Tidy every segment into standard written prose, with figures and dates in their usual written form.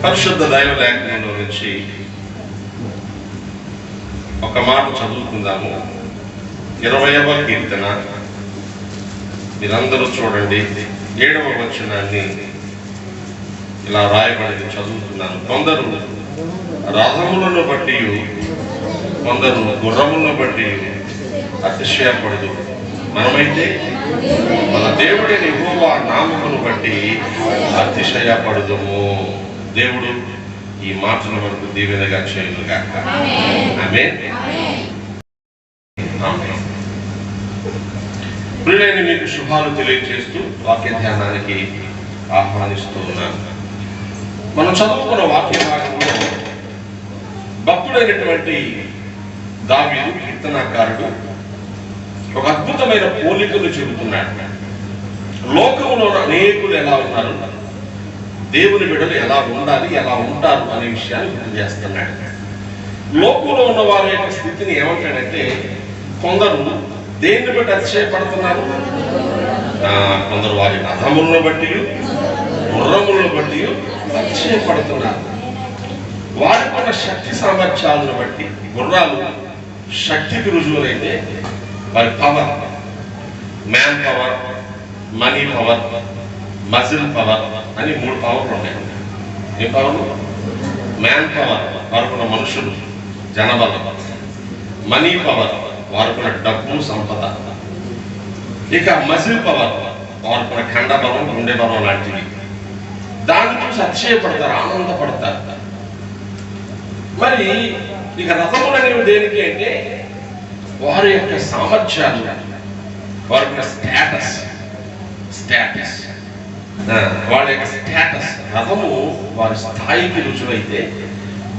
పరిశుద్ధ దైవ లేఖనంలో నుంచి ఒక మాట చదువుకుందాము. 20వ కీర్తన, మీరందరూ చూడండి. 7వ వచనాన్ని ఇలా రాయబడింది, చదువుతున్నాను. కొందరు రథములను బట్టి, కొందరు గుర్రములను బట్టి అతిశయపడదు, మనమైతే మన దేవుడిని యెహోవా నామమును బట్టి అతిశయపడదుము. దేవుడు ఈ మాటల వరకు దీవెనగా చేయునుగాక. ఆమేన్. ప్రియులైన మీకు శుభాలు తెలియజేస్తూ వాక్య ధ్యానానికి ఆహ్వానిస్తూ ఉన్నాను. మనం చదువుకున్న వాక్య భాగంలో భక్తుడైనటువంటి దావీదు కీర్తనాకారుడు ఒక అద్భుతమైన పోలికను చెబుతున్నాడు. లోకంలో అనేకులు ఎలా ఉన్నారు, దేవుని బిడ్డలు ఎలా ఉండాలి, ఎలా ఉంటారు అనే విషయాన్ని గుర్తు చేస్తున్నాడు. లోకంలో ఉన్న వారి యొక్క స్థితిని ఏమంటాడంటే, కొందరు దేన్ని బట్టి అతిశయపడుతున్నారు, కొందరు వారి రథములను బట్టి, గుర్రములను బట్టి అతిశయపడుతున్నారు. వారికి ఉన్న శక్తి సామర్థ్యాలను బట్టి. గుర్రాలు శక్తికి రుజువులైతే వారి power, man power, money power, muscle power అని 3 పవర్లు ఉన్నాయి. ఏ పవర్లు? మ్యాన్ పవర్, వారుకున్న మనుషులు, జనబలం. మనీ పవర్, వారుకున్న డబ్బు, సంపద. ఇక మజిల్ పవర్, వారుకున్న ఖండ బలం, గుండె బలం లాంటివి. దాని చూసి అతిశయపడతారు, ఆనందపడతారు. మరి ఇక రథములు అనేవి దేనికి అంటే, వారి యొక్క సామర్థ్యాలు, వారి యొక్క స్టేటస్, వాళ్ళ యొక్క స్టేటస్. రథము వారి స్థాయికి రుజువైతే,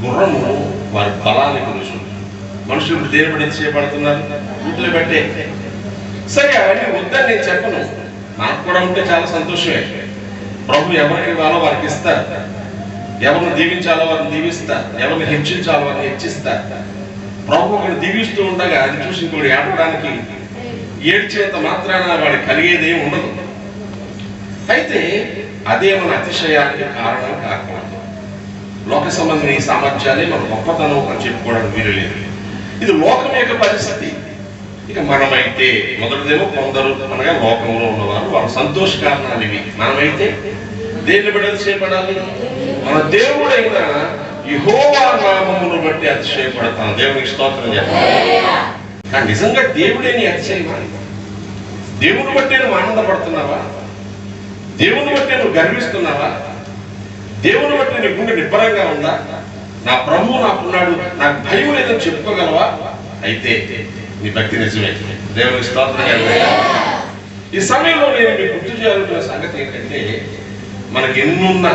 గుర్రము వారి బలానికి రుజువు. మనుషులు దేవుడు చేయబడుతున్నారు వీటిని బట్టే. సరే, అవన్నీ వద్దని నేను చెప్పను, నాకు కూడా ఉంటే చాలా సంతోషమే. ప్రభు ఎవరికి ఇవ్వాలో వారికి ఇస్తారు, ఎవరిని దీవించాలో వారిని దీవిస్తారు, ఎవరిని హెచ్చించాలో వారిని హెచ్చిస్తారు. ప్రభు ఒకటి దీవిస్తూ ఉండగా అది చూసి ఇంకోటి ఏడవడానికి ఏడ్చేంత మాత్రాన వాడికి కలిగేది ఏమి ఉండదు. అయితే అదే మన అతిశయానికి కారణం కాకూడదు. లోక సంబంధమైన ఈ సామర్థ్యాలే మన గొప్పతనం అని చెప్పుకోవడానికి వీలు లేదు. ఇది లోకం యొక్క పరిస్థితి. ఇక మనమైతే మొదటిదేమో కొందరు అనగా లోకంలో ఉన్నవారు, వాళ్ళ సంతోష కారణాలు ఇవి. మనమైతే దేన్ని బట్టి చేయబడాలి? మన దేవుడైన యెహోవా నామమును బట్టి అతిశయపడతాం. దేవునికి స్తోత్రం చెప్పాలి. కానీ నిజంగా దేవుడేని అతిశయమా? దేవుని బట్టి నువ్వు ఆనందపడుతున్నావా? దేవుని బట్టి నువ్వు గర్విస్తున్నావా? దేవుని బట్టి నీ గుండె నిబ్బరంగా ఉందా? నా ప్రభువు నాకున్నాడు, నాకు భయం లేదని చెప్పుకోగలవా? అయితే నీ భక్తి నిజమే. దేవునికి స్తోత్రం. ఈ సమయంలో నేను మీకు గుర్తు చేయాలనుకున్న సంగతి ఏంటంటే, మనకి ఎన్నున్నా,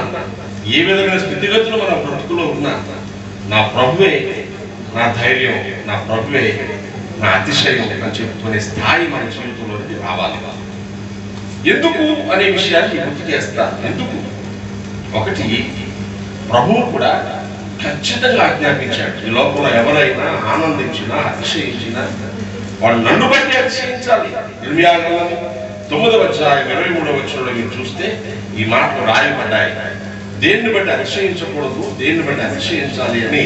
ఏ విధమైన స్థితిగతులు మన బ్రతుకులో ఉన్నా, నా ప్రభువే నా ధైర్యం, నా ప్రభువే నా అతిశయం అని చెప్పుకునే స్థాయి మన జీవితంలోకి రావాలి. ఎందుకు అనే విషయాన్ని గుర్తు చేస్తా. ఎందుకు? ఒకటి, ప్రభువు కూడా ఖచ్చితంగా ఆజ్ఞాపించాడు, ఈ లోకంలో ఎవరైనా ఆనందించినా అతిశయించినా వాడు నన్ను బట్టి అతిశయించాలి. 9వ అధ్యాయం 23వ వచనంలో మీరు చూస్తే ఈ మాటలు రాయబడ్డాయి. దేన్ని బట్టి అతిశయించకూడదు, దేన్ని బట్టి అతిశయించాలి అని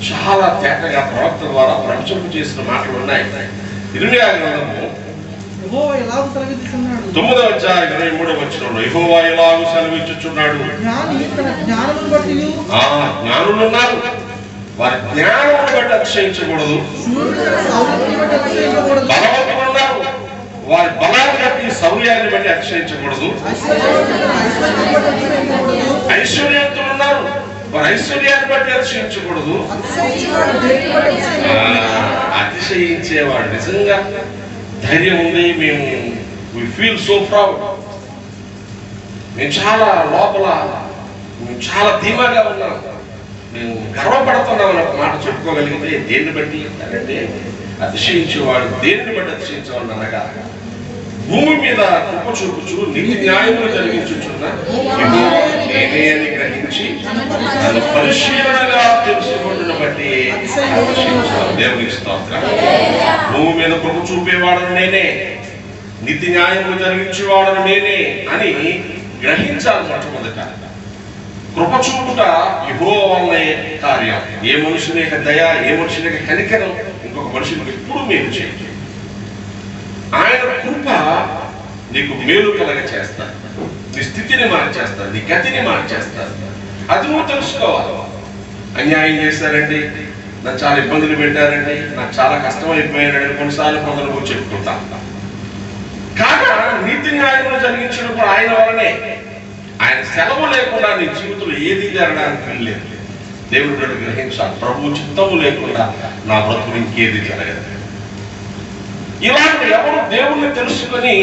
చాలా తేటగా ప్రవక్త ద్వారా ప్రవచనం చేసిన మాటలు ఉన్నాయి. 9వ అధ్యాయం 23వ వచనంలో యెహోవా ఎలాగూ సెలవిచ్చుచున్నాడు, జ్ఞానులు ఉన్నారు, వారి జ్ఞానాన్ని బట్టి అతిశయించకూడదు. బలవంతులు ఉన్నారు, వారి బలాన్ని బట్టి, శౌర్యాన్ని బట్టి అతిశయించకూడదు. ఐశ్వర్యవంతులు ఉన్నారు, వారి ఐశ్వర్యాన్ని బట్టి అతిశయించకూడదు. అతిశయించేవాడు నిజంగా ధైర్యం ఉంది, మేము వి ఫీల్ సో ప్రౌడ్, మేము చాలా లోపల మేము చాలా ధీమాగా ఉన్నాం, మేము గర్వపడుతున్నాం అన్న మాట చెప్పుకోగలిగితే దేన్ని బట్టి అంటే, అతిశయించేవాడు దేన్ని బట్టి అతిశయించేవాడు అనగా, భూమి మీద కృప చూపుచు నీతి న్యాయములు జరిగించుచున్న నేనే అని గ్రహించి నన్ను పరిశీలనగా తెలుసుకుంటున్న బట్టి దేవునికి స్తోత్రం. భూమి మీద కృప చూపేవాడను నేనే, నీతి న్యాయములు జరిగించేవాడను నేనే అని గ్రహించాలి మొట్టమొదట. కృప చూపుట యెహోవా వలనే కార్యం. ఏ మనుషుని యొక్క దయ, ఏ మనుషుని యొక్క కనికరం ఇంకొక మనుషునికి ఎప్పుడు మేలు చేయదు. ఆయన కృప నీకు మేలు కలగ చేస్తారు, నీ స్థితిని మార్చేస్తారు, నీ గతిని మార్చేస్తారు. అది నువ్వు తెలుసుకోవాలి. అన్యాయం చేశారండి, నాకు చాలా ఇబ్బందులు పెట్టారండి, నాకు చాలా కష్టం అయిపోయారండి, కొన్నిసార్లు కొందరు చెప్పుకుంటా. కాగా నీతి న్యాయంలో జరిగించడం కూడా ఆయన వలనే. ఆయన సెలవు లేకుండా నీ జీవితంలో ఏది జరగడానికి వెళ్ళలేదు. దేవుడు గ్రహించాలి, ప్రభు చిత్తము లేకుండా నా బ్రతుకు ఇంకేది జరగదు. ఇలాంటి ఎవరు దేవుణ్ణి తెలుసుకొని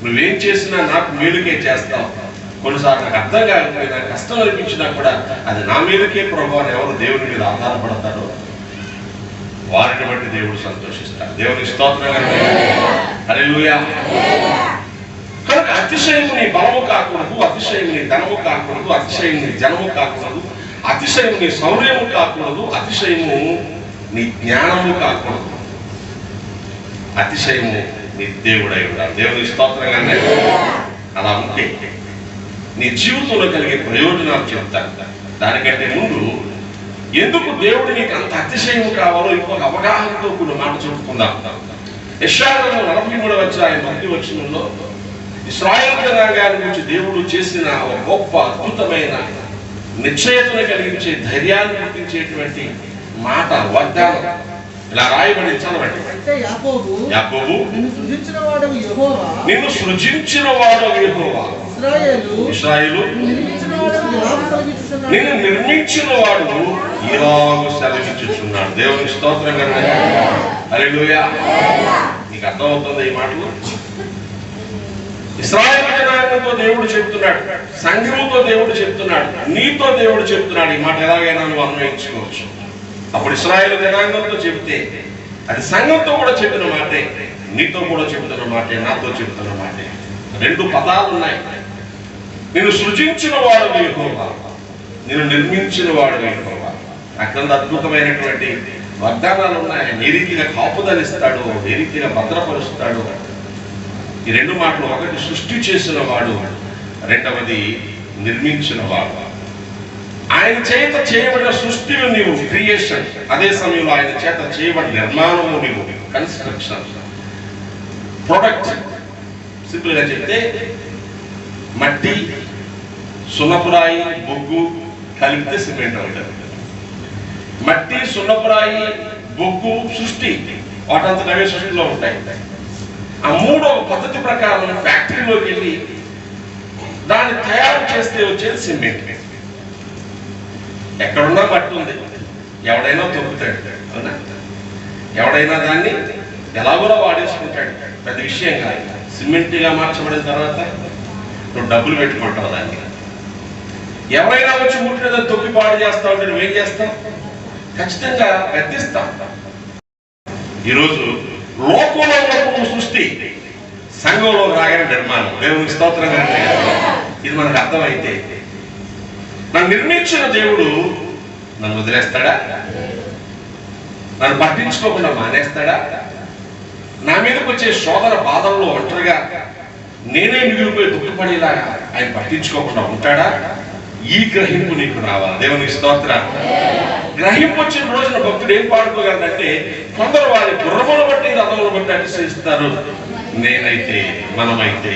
నువ్వేం చేసినా నాకు మేలుకే చేస్తావు, కొన్నిసార్లు నాకు అర్థం కాకపోయినా కష్టం అనిపించినా కూడా అది నా మేలుకే ప్రభు అని ఎవరు దేవుని మీద ఆధారపడతారో వారిని బట్టి దేవుడు సంతోషిస్తాడు. దేవునికి స్తోత్రం. హల్లెలూయా. కనుక అతిశయం నీ బలము కాకూడదు, అతిశయం నీ ధనము కాకూడదు, అతిశయం నీ జనము కాకూడదు, అతిశయం నీ శౌర్యము కాకూడదు, అతిశయము నీ జ్ఞానము కాకూడదు, అతిశయము నీ దేవుడై ఉండాలి. దేవుని స్తోత్రంగానే. అలా ఉంటే నీ జీవితంలో కలిగే ప్రయోజనాలు చెప్తాను. దానికంటే ముందు ఎందుకు దేవుడు నీకు అంత అతిశయం కావాలో ఇంకొక అవగాహనతో కొన్ని మాట చెప్పుకుందాం. యెషయా 43:1 ఇశ్రాయేలు జనాంగాన్ని గురించి దేవుడు చేసిన ఒక గొప్ప అద్భుతమైన నిశ్చయతను కలిగించే ధైర్యాన్ని గుర్తించేటువంటి మాట, వాగ్దానం ఇలా రాయబడి చదవండి. యాకోబు నిన్ను సృజించిన వాడు యెహోవా, ఇశ్రాయేలు నిన్ను నిర్మించిన వాడు ఇలాగూ సెలవిచ్చుచున్నాడు. దేవుని స్తోత్రం. హల్లెలూయా. నీకు అర్థమవుతుంది ఈ మాటలు? ఇశ్రాయేలు జనాంగంతో దేవుడు చెప్తున్నాడు, సంఘముతో దేవుడు చెప్తున్నాడు, నీతో దేవుడు చెప్తున్నాడు. ఈ మాట ఎలాగైనా నువ్వు అన్వయించుకోవచ్చు. అప్పుడు ఇశ్రాయేలు జనాంగంతో చెప్తే అది సంఘంతో కూడా చెప్పిన మాటే, నీతో కూడా చెబుతున్న మాటే, నాతో చెబుతున్న మాటే. రెండు పదాలు ఉన్నాయి. నిన్ను సృజించిన వాడు యెహోవా, నిన్ను నిర్మించిన వాడు యెహోవా. అక్కడ అద్భుతమైనటువంటి వాగ్దానాలు ఉన్నాయి. ఏ రీతిగా కాపుదలిస్తాడు, ఏ రీతిగా భద్రపరుస్తాడు. ఈ రెండు మాటలు, ఒకటి సృష్టి చేసిన వాడు, రెండవది నిర్మించిన వాడు. ఆయన చేత చేయబడిన సృష్టిలో నీవు క్రియేషన్, అదే సమయంలో ఆయన చేత చేయబడిన నిర్మాణము నీవు కన్స్ట్రక్షన్. ప్రొడక్ట్ సింపుల్ గా చెప్తే మట్టి, సున్నపురాయి, బొగ్గు కలిపితే సిమెంట్ అవుతుంది. మట్టి, సున్నపురాయి, బొగ్గు సృష్టి, వాటంతా అవే సృష్టిలో ఉంటాయి. ఆ మూడో పద్ధతి ప్రకారం ఫ్యాక్టరీలోకి వెళ్ళి దాన్ని తయారు చేస్తే వచ్చేది సిమెంట్. ఎక్కడున్నా మట్టి ఉంది, ఎవడైనా తొక్కుతాడు, అవునా? ఎవడైనా దాన్ని ఎలాగో వాడేసుకుంటాడు, పెద్ద విషయం కాదు. సిమెంట్గా మార్చబడిన తర్వాత నువ్వు డబ్బులు పెట్టుకుంటావు దాన్ని. ఎవరైనా వచ్చి ముట్టిన తొక్కి పాడు చేస్తా ఉంటే నువ్వేం చేస్తావు? ఖచ్చితంగా గద్దిస్తావు. ఈరోజు లోకంలో ఉన్న సృష్టి సంఘంలో రాగానే నిర్మాణం. దేవునికి స్తోత్రంగా. ఇది మనకు అర్థమైతే నన్ను నిర్మించిన దేవుడు నన్ను వదిలేస్తాడా? నన్ను పట్టించుకోకుండా మానేస్తాడా? నా మీదకి వచ్చే శోధన బాధల్లో ఒంటరిగా నేనే మిగిలిపోయి దుఃఖపడేలాగా ఆయన పట్టించుకోకుండా ఉంటాడా? ఈ గ్రహింపు నీకు రావాలి. దేవునికి స్తోత్రం. గ్రహింపు వచ్చిన రోజున భక్తుడు ఏం పాడుకోగలడంటే, కొందరు వారి గుర్రములు బట్టి రథములు బట్టి అతిశయిస్తారు, నేనైతే మనమైతే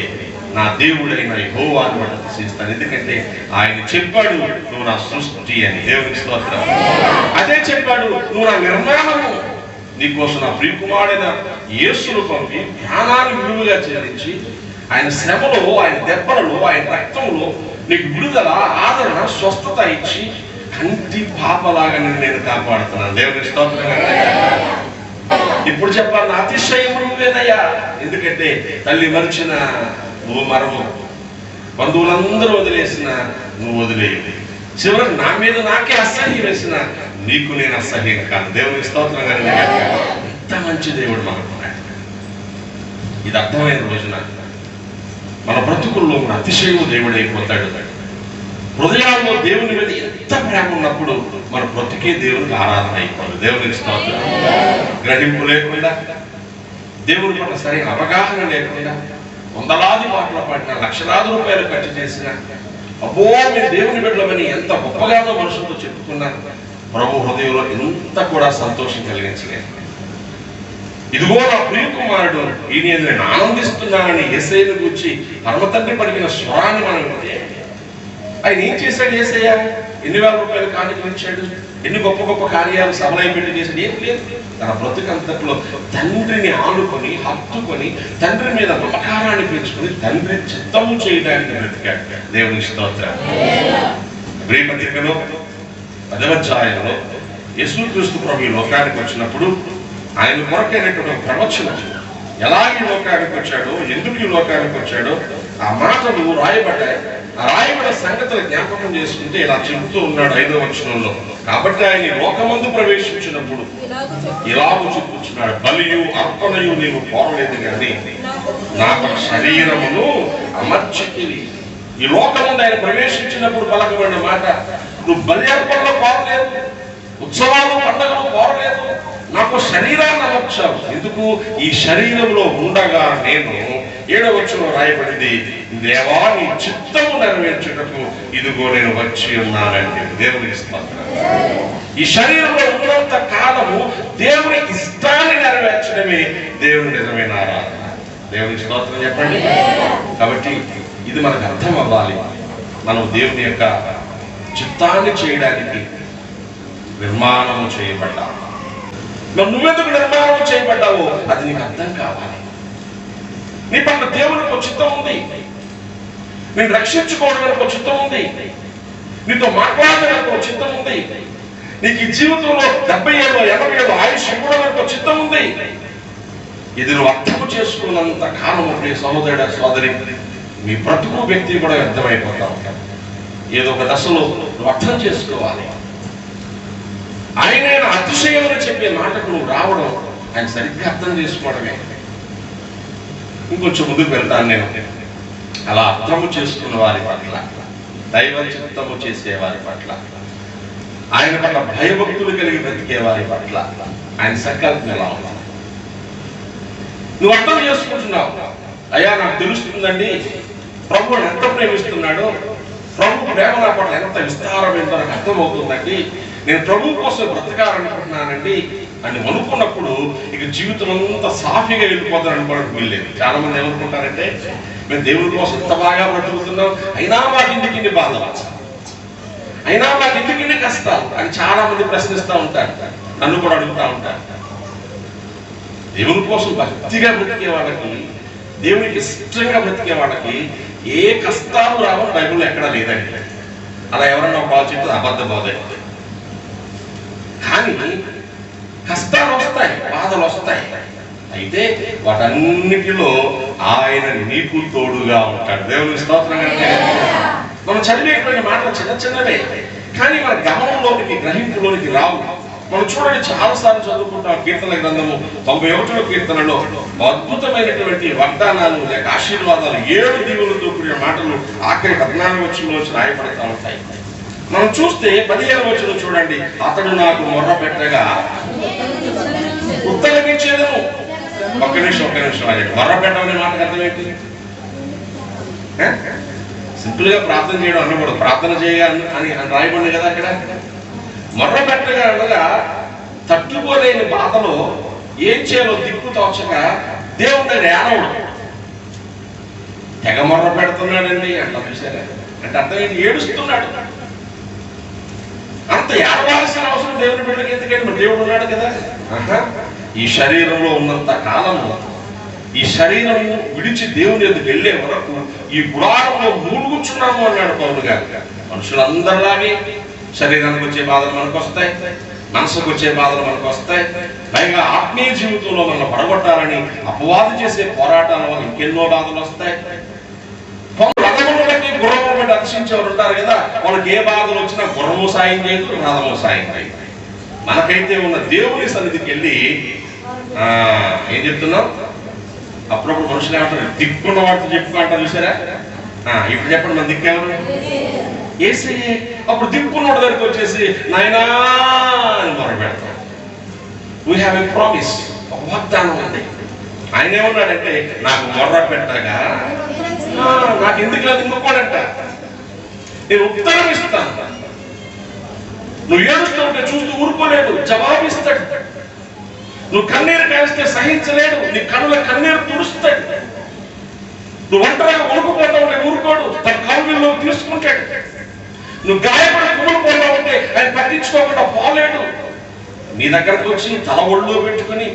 నా దేవుడైన యెహోవాను బట్టి అతిశయిస్తాను. ఎందుకంటే ఆయన చెప్పాడు నువ్వు నా సృష్టి అని. దేవునికి స్తోత్రం. అదే చెప్పాడు, నువ్వు నా నిర్మాణము, నీకోసం నా ప్రియకుమారుడైన యేసును పంపి ప్రాణాన్ని విలువగా చెల్లించి ఆయన శ్రమలో, ఆయన దెబ్బలలో, ఆయన రక్తంలో నీకు విడుదల, ఆదరణ, స్వస్థత ఇచ్చి కంటి పాపలాగా నేను కాపాడుతున్నాను. దేవుని స్తోత్రం. ఇప్పుడు చెప్పాలి, నా అతిశయం నువ్వేనయ్యా. ఎందుకంటే తల్లి మరిచిన నువ్వు మరవు, బంధువులందరూ వదిలేసిన నువ్వు వదిలేయదు, చివరికి నా మీద నాకే అసహ్యం వేసిన నీకు నేను అసహ్యం కాదు. దేవుని స్తోత్రం. ఎంత మంచి దేవుడు మనకున్నాడు. ఇది అర్థమైన రోజున మన బ్రతుకుల్లో మన అతిశయం దేవుడు అయిపోతాడు. హృదయాల్లో దేవుని మీద ఎంత ప్రేమ ఉన్నప్పుడు మన బ్రతుకే దేవునికి ఆరాధన అయిపోదు. దేవునికి స్తోత్రం. గ్రహింపు లేకుండా, దేవుని పట్ల సరైన అవగాహన లేకుండా, వందలాది మాటలు పాడిన, లక్షలాది రూపాయలు ఖర్చు చేసిన, అబ్బో మేము దేవుని బిడ్డలమని ఎంత గొప్పగానో మనుషులతో చెప్పుకున్నారు. ప్రభు హృదయంలో ఎంత కూడా సంతోషం కలిగించలేదు. ఇదిగో నా ప్రియ కుమారుడు, ఈ నేను ఆనందిస్తున్నానని యేసయ్యను గురించి పరమతండ్రి పలికిన స్వరాన్ని మనం వింటే ఆయన ఏం చేశాడు? యేసయ్య ఎన్ని వేల రూపాయలు కానుకలు ఇచ్చాడు, ఎన్ని గొప్ప గొప్ప కార్యాలు సభలై పెట్టి చేశాడు? ఏం లేదు. తన బ్రతుకంతట్లో తండ్రిని ఆనుకొని హత్తుకొని తండ్రి మీద నమ్మకారాన్ని పెంచుకొని తండ్రి చిత్తము చేయడానికి బ్రతికాడు. దేవుని స్తోత్రం. హెబ్రీ పత్రికలో 10వ అధ్యాయంలో యేసుక్రీస్తు ప్రభు ఈ లోకానికి వచ్చినప్పుడు ఆయన కొరకైనటువంటి ఒక ప్రవచనం, ఎలా ఈ లోకానికి వచ్చాడో, ఎందుకు ఈ లోకానికి వచ్చాడో ఆ మాటలు రాయబడ్డాయి. ఆ రాయబడిన సంగతులు జ్ఞాపకం చేసుకుంటే ఇలా చెబుతూ ఉన్నాడు 5వ వచనంలో. కాబట్టి ఆయన లోకమందు ప్రవేశించినప్పుడు ఇలాగూ చెప్పుచున్నాడు, బలియు అర్పణయు నీవు కోరలేదు కానీ నాకు శరీరమును అమర్చితివి. ఈ లోకమందు ఆయన ప్రవేశించినప్పుడు పలకబడిన మాట, నువ్వు బలి అర్పణలో కోరలేదు, ఉత్సవాలు పండుగలు కోరలేదు, నాకు శరీరాన్ని అమర్చావు. ఎందుకు? ఈ శరీరంలో ఉండగా నేను 7వ వచనంలో రాయబడింది, దేవా నీ చిత్తము నెరవేర్చుటకు ఇదిగో నేను వచ్చి ఉన్నానండి. దేవునికి స్తోత్రం. ఈ శరీరంలో ఉన్నంత కాలము దేవుని ఇష్టాన్ని నెరవేర్చడమే దేవుని నిజమైన ఆరాధన. దేవునికి స్తోత్రం చెప్పండి. కాబట్టి ఇది మనకు అర్థం అవ్వాలి. మనం దేవుని యొక్క చిత్తాన్ని చేయడానికి నిర్మాణము చేయబడ్డాము. నువ్వెందుకు నిర్మాణం చేయబడ్డావో అది నీకు అర్థం కావాలి. నీ పట్ల దేవునికి ఒక చిత్తం ఉంది, నేను రక్షించుకోవడానికి ఒక చిత్తం ఉంది, నీతో మాట్లాడడానికి ఒక చిత్తం ఉంది, నీకు ఈ జీవితంలో 70 ఏళ్ళు 80 ఏళ్ళు ఆయుష్ ఇవ్వడానికి ఒక చిత్తం ఉంది. ఇది నువ్వు అర్థం చేసుకున్నంత కాలం ప్రియ సహోదరుడ సోదరి, మీ బ్రతుకు వ్యక్తి కూడా వ్యర్థమైపోతా ఉంటాడు. ఏదో ఒక దశలో నువ్వు అర్థం చేసుకోవాలి. ఆయన అతిశయమని చెప్పే మాటకు నువ్వు రావడం ఆయన సరిగ్గా అర్థం చేసుకోవడమే. ఇంకొంచెం ముందుకు వెళ్తాను నేను. అలా అర్థము చేసుకున్న వారి పట్ల, దైవ చిత్తము చేసే వారి పట్ల, ఆయన పట్ల భయభక్తులు కలిగి బ్రతికే వారి పట్ల ఆయన సంకల్పం ఎలా ఉంది? నువ్వు అర్థం చేసుకుంటున్నావు, అయ్యా నాకు తెలుస్తుందండి ప్రభువుని ఎంత ప్రేమిస్తున్నాడు, ప్రభు ప్రేమ నా పట్ల ఎంత విస్తారమైందో నాకు అర్థమవుతుందండి, నేను ప్రభు కోసం బ్రతకాలనుకుంటున్నానండి అని అనుకున్నప్పుడు ఇక జీవితం అంతా సాఫీగా వెళ్ళిపోతాను అనుకోవడానికి వీల్లేదు. చాలా మంది ఏమనుకుంటారంటే, మేము దేవుడి కోసం ఎంత బాగా బ్రతుకుతున్నాం, అయినా మాకు ఇంటికి ఇన్ని బాధలు, అయినా మాకు ఇంటికి ఇన్ని కష్టాలు అని చాలా మంది ప్రశ్నిస్తూ ఉంటారు, నన్ను కూడా అడుగుతూ ఉంటారు. దేవుని కోసం భక్తిగా బ్రతికే వాళ్ళకి, దేవునికి ఇష్టంగా బ్రతికే వాళ్ళకి ఏ కష్టాలు రావని బైబిల్లో ఎక్కడా లేదండి. అలా ఎవరన్నా ఒక చెప్తే అబద్ధ బోధ. కానీ కష్టాలు వస్తాయి, బాధలు వస్తాయి, అయితే వాటన్నిటిలో ఆయన నీకు తోడుగా ఉంటాడు. దేవుని స్తోత్రం. అంటే మనం చదివేటువంటి మాటలు చిన్న చిన్నవే, కానీ మన గమనంలోనికి గ్రహింపులోనికి రావు. మనం చూడండి, చాలాసార్లు చదువుకుంటాం కీర్తన గ్రంథము 91వ కీర్తనలో అద్భుతమైనటువంటి వాగ్దానాలు లేక ఆశీర్వాదాలు 7 దీవులతో కూడిన మాటలు ఆఖరి 14వ వచనంలో రాయబడతా ఉంటాయి. మనం చూస్తే 15వ వచనం చూడండి, అతడు నాకు మొర్ర పెట్టగా ఉత్తరమిచ్చేదను. ఒక్క నిమిషం మొర్ర పెట్టమనే మాటకు అర్థం ఏంటి? సింపుల్ గా ప్రార్థన చేయడం అనకూడదు, ప్రార్థన చేయ అని రాయబడింది కదా అక్కడ. మొర్ర పెట్టగా అనగా తట్టుకోలేని బాధలో ఏం చేయాలో దిక్కు తోచక దేవుడి ఏడవడం. తెగ మొర్ర పెడుతున్నాడండి అట్లా చూసారా అంటే అర్థం ఏంటి? ఏడుస్తున్నాడు. అంత ఏడవాల్సిన అవసరం దేవుని బిడ్డకి ఎందుకంటే మరి దేవుడు ఉన్నాడు కదా. ఈ శరీరంలో ఉన్నంత కాలము, ఈ శరీరం విడిచి దేవుని ఎదుగు వెళ్ళే వరకు ఈ గుడారంలో మూలుగుచున్నాము అన్నాడు పౌలు గారు. మనుషులందరిలాగే శరీరానికి వచ్చే బాధలు మనకు వస్తాయి, మనసుకు వచ్చే బాధలు మనకు వస్తాయి, పైగా ఆత్మీయ జీవితంలో మనం పడగొట్టాలని అపవాదు చేసే పోరాటాల వల్ల ఇంకెన్నో బాధలు వస్తాయి. రథములకి గుర్రము బట్టి అతిశించేవారు ఉంటారు కదా, వాళ్ళకి ఏ బాధలు వచ్చినా గుర్రము సాయం చేయదు, రథము సాయం చేయదు. మనకైతే ఉన్న దేవుని సన్నిధికి వెళ్ళి ఏం చెప్తున్నాం? అప్పుడప్పుడు మనుషులు ఏమంటారు, దిక్కున్న వాటితో చెప్పుకుంటారు చూసారా. ఇప్పుడు చెప్పండి, మన దిక్కేమన్నా ఏసయ్యే. అప్పుడు దిక్కున్నోడి దగ్గరికి వచ్చేసి నాయనా అని మొర పెడతాం. వీ హ్యావ్ ఎ ప్రామిస్, ఒక వాగ్దానం ఉంది. ఆయన ఏమన్నాడంటే, నాకు మొర్ర పెట్టగా నాకు ఎందుకు లేదు ఇంకోడంట. నేను ఉత్తరం ఇస్తాను. నువ్వు ఏడుస్తూ ఉంటే చూస్తూ ఊరుకోలేడు, జవాబిస్తాడు. నువ్వు కన్నీరు కాస్తే సహించలేడు, నీ కనుల కన్నీరు తుడుస్తాడు. నువ్వు ఒంటరిగా వణుకుపోతా ఉంటే ఊరుకోడు, తన కనుల్లో తీసుకుంటాడు. నువ్వు గాయపడి కుమిలిపోతా ఉంటే ఆయన పట్టించుకోకుండా పోలేడు. నీ దగ్గరకు వచ్చి తల ఒళ్ళో పెట్టుకుని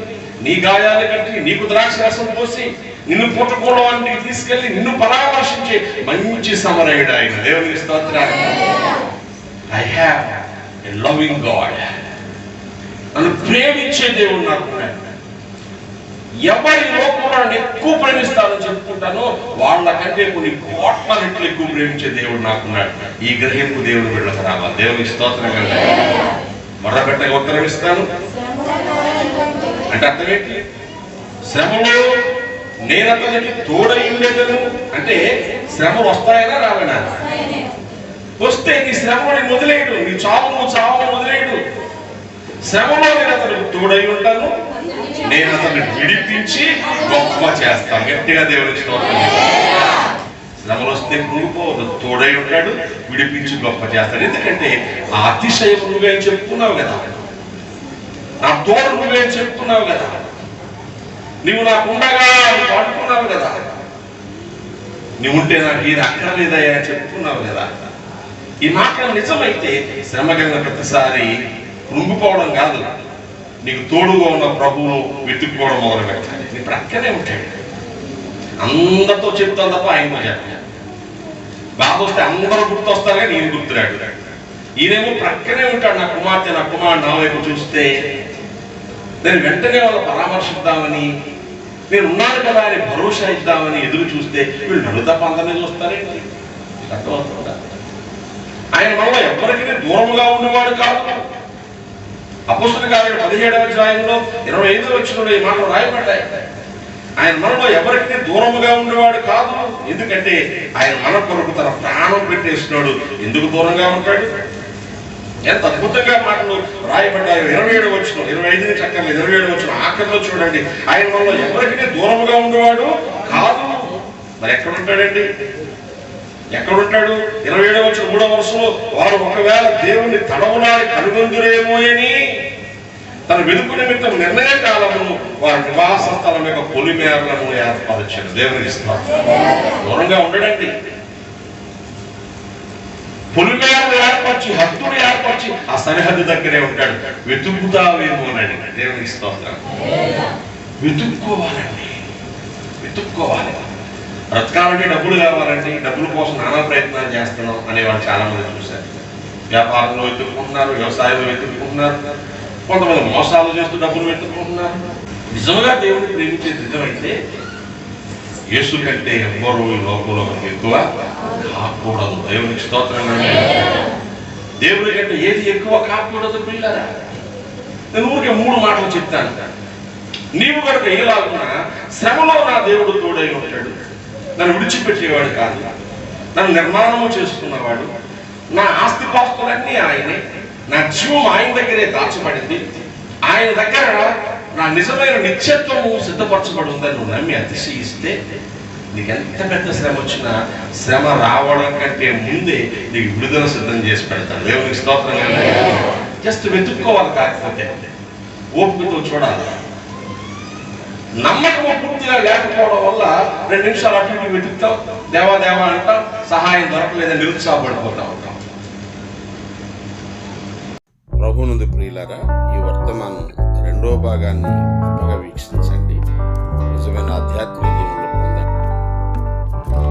నీ గాయాలు కట్టి నీకు ద్రాక్షరసం పోసి నిన్ను పుట్టకోవడానికి తీసుకెళ్లి నిన్ను పరామర్శించే మంచి సమరయుడు ఆయన. దేవునికి స్తోత్రాలు. I have a loving God. నన్ను ప్రేమించే దేవుడు నాకు ఉన్నాడు. ఎవరి లోకంలో ఎక్కువ ప్రేమిస్తానని చెప్పుకుంటానో వాళ్ళకంటే కొన్ని కోట్ల రెట్లు ఎక్కువ ప్రేమించే దేవుడు నాకున్నాడు. ఈ గ్రహింపు దేవుడు వీళ్ళకి రావాలి. దేవునికి స్తోత్రం కంటే మొదలుపెట్టగా ఉత్తరం ఇస్తాను అంటే అర్థం ఏంటి? శ్రమలో నేను అతనికి తోడై ఉండేదను అంటే శ్రమలు వస్తాయనా రావనా? వస్తే నీ శ్రమని మొదలేయడు, నీ చావును మొదలేయడు. శ్రమలో నేను అతనికి తోడై ఉంటాను, నేను అతన్ని విడిపించి గొప్ప చేస్తాను. గట్టిగా దేవునికి స్తోత్రం. శ్రమలు వస్తే కృంగిపోవద్దు, తోడై ఉంటాడు, విడిపించి గొప్ప చేస్తాడు. ఎందుకంటే ఆ అతిశయం నువ్వేం చెప్పుకున్నావు కదా, నా తోడు నువ్వేం చెప్పుకున్నావు కదా, నువ్వు నాకుండగా పాడుకున్నావు కదా, నువ్వు ఉంటే నాకు ఇది అక్కర్లేదయ్యా అని చెప్పుకున్నావు కదా. ఈ మాటలు నిజమైతే శ్రమ కలిగిన ప్రతిసారి కృంగిపోవడం కాదు, నీకు తోడుగా ఉన్న ప్రభువును వెతుక్కోవడం మొదలు పెట్టాలి. నీ ప్రక్కనే ఉంటాడు, అందరితో చెప్తాను తప్ప ఆయన చెప్పాలి. బాధ వస్తే అందరూ గుర్తొస్తారు కానీ నేను గుర్తురాడు. ఈయనేమో ప్రక్కనే ఉంటాడు. నా కుమార్తె నా కుమారుడు నా వైపు చూస్తే నేను వెంటనే వాళ్ళు పరామర్శిద్దామని, నేను ఉన్నాను కదా అని భరోసా ఇద్దామని ఎదురు చూస్తే వీళ్ళు నన్ను తప్ప అందరినీ చూస్తారేంటి? అర్థమవుతుందా? ఆయన మనలో ఎవరికి దూరముగా ఉండేవాడు కాదు. అపోస్తలుల కార్యాలు 17వ అధ్యాయంలో 25వ వచనంలో ఈ మాటలు రాయబడ్డాయి. ఆయన మనలో ఎవరికి దూరముగా ఉండేవాడు కాదు. ఎందుకంటే ఆయన మన కొరకు తన ప్రాణం పెట్టేస్తున్నాడు. ఎందుకు దూరంగా ఉంటాడు? ఎంత అద్భుతంగా మాటలు రాయబడ్డాయి. 27వ వచనం, 25 చక్కగా 27వ వచనం ఆఖరిలో చూడండి. ఆయన మనలో ఎవరికి దూరముగా ఉండేవాడు కాదు. మరి ఎక్కడుంటాడండి? ఎక్కడుంటాడు? 27వ వచనం 3వ వరుసలో వారు ఒకవేళ దేవుణ్ణి తడవడానికి కనుగొందురేమో అని తన వెలుగు నిమిత్తం నిర్ణయ కాలమును వారి నివాస స్థలం యొక్క పొలిమేరలను ఏర్పరచారు. దేవునికి ఇస్తారు. దూరంగా ఉండడండి, పొలిమేరలు ఏర్పరిచి హద్దును ఏర్పరిచి ఆ సరిహద్దు దగ్గరే ఉంటాడు. వెతుకుతావేమో అని దేవునికి ఇస్తారు. వెతుక్కోవాలండి, వెతుక్కోవాలి. బ్రతకాలంటే డబ్బులు కావాలండి, డబ్బుల కోసం నానా ప్రయత్నాలు చేస్తున్నాం అనేవాళ్ళు చాలా మంది చూశారు. వ్యాపారంలో వెతుక్కుంటున్నారు, వ్యవసాయంలో వెతుక్కుంటున్నారు, కొంతమంది మోసాలు చేస్తూ డబ్బులు వెతుక్కుంటున్నారు. నిజంగా దేవుడిని ప్రేమించే నిజమైతే యేసు కంటే ఎవ్వరూ ఈ లోకంలో ఎక్కువ కాకూడదు. దేవునికి స్తోత్రం. దేవుడి కంటే ఏది ఎక్కువ కాకూడదు పిల్లరా? నేను ఊరికే 3 మాటలు చెప్తాను. నీవు కనుక ఏలాగున్నా శ్రమలో నా దేవుడు తోడై ఉంటాడు, నన్ను విడిచిపెట్టేవాడు కాదు, నన్ను నిర్మాణము చేసుకున్నవాడు, నా ఆస్తిపాస్తులన్నీ ఆయనే, నా జీవం ఆయన దగ్గరే దాచబడింది, ఆయన దగ్గర నా నిజమైన నిత్యత్వము సిద్ధపరచబడి ఉందని నువ్వు నమ్మి అతిశయిస్తే నీకు ఎంత పెద్ద శ్రమ వచ్చినా శ్రమ రావడం కంటే ముందే నీకు విడుదల సిద్ధం చేసి పెడతాడు. దేవునికి స్తోత్రం. జస్ట్ వెతుక్కోవాలి, కాకపోతే ఓపికతో చూడాలి. నమ్మకం పూర్తిగా లేకపోవడం వల్ల 2 నిమిషాలు అటు ఇటు వెతుకుతాం, దేవా దేవా అంటాం, సహాయం దొరకలేదని నిరుత్సాహపడిపోతా ఉంటాం. ప్రభునందు ప్రియులారా, ఈ వర్తమానం 2వ భాగాన్ని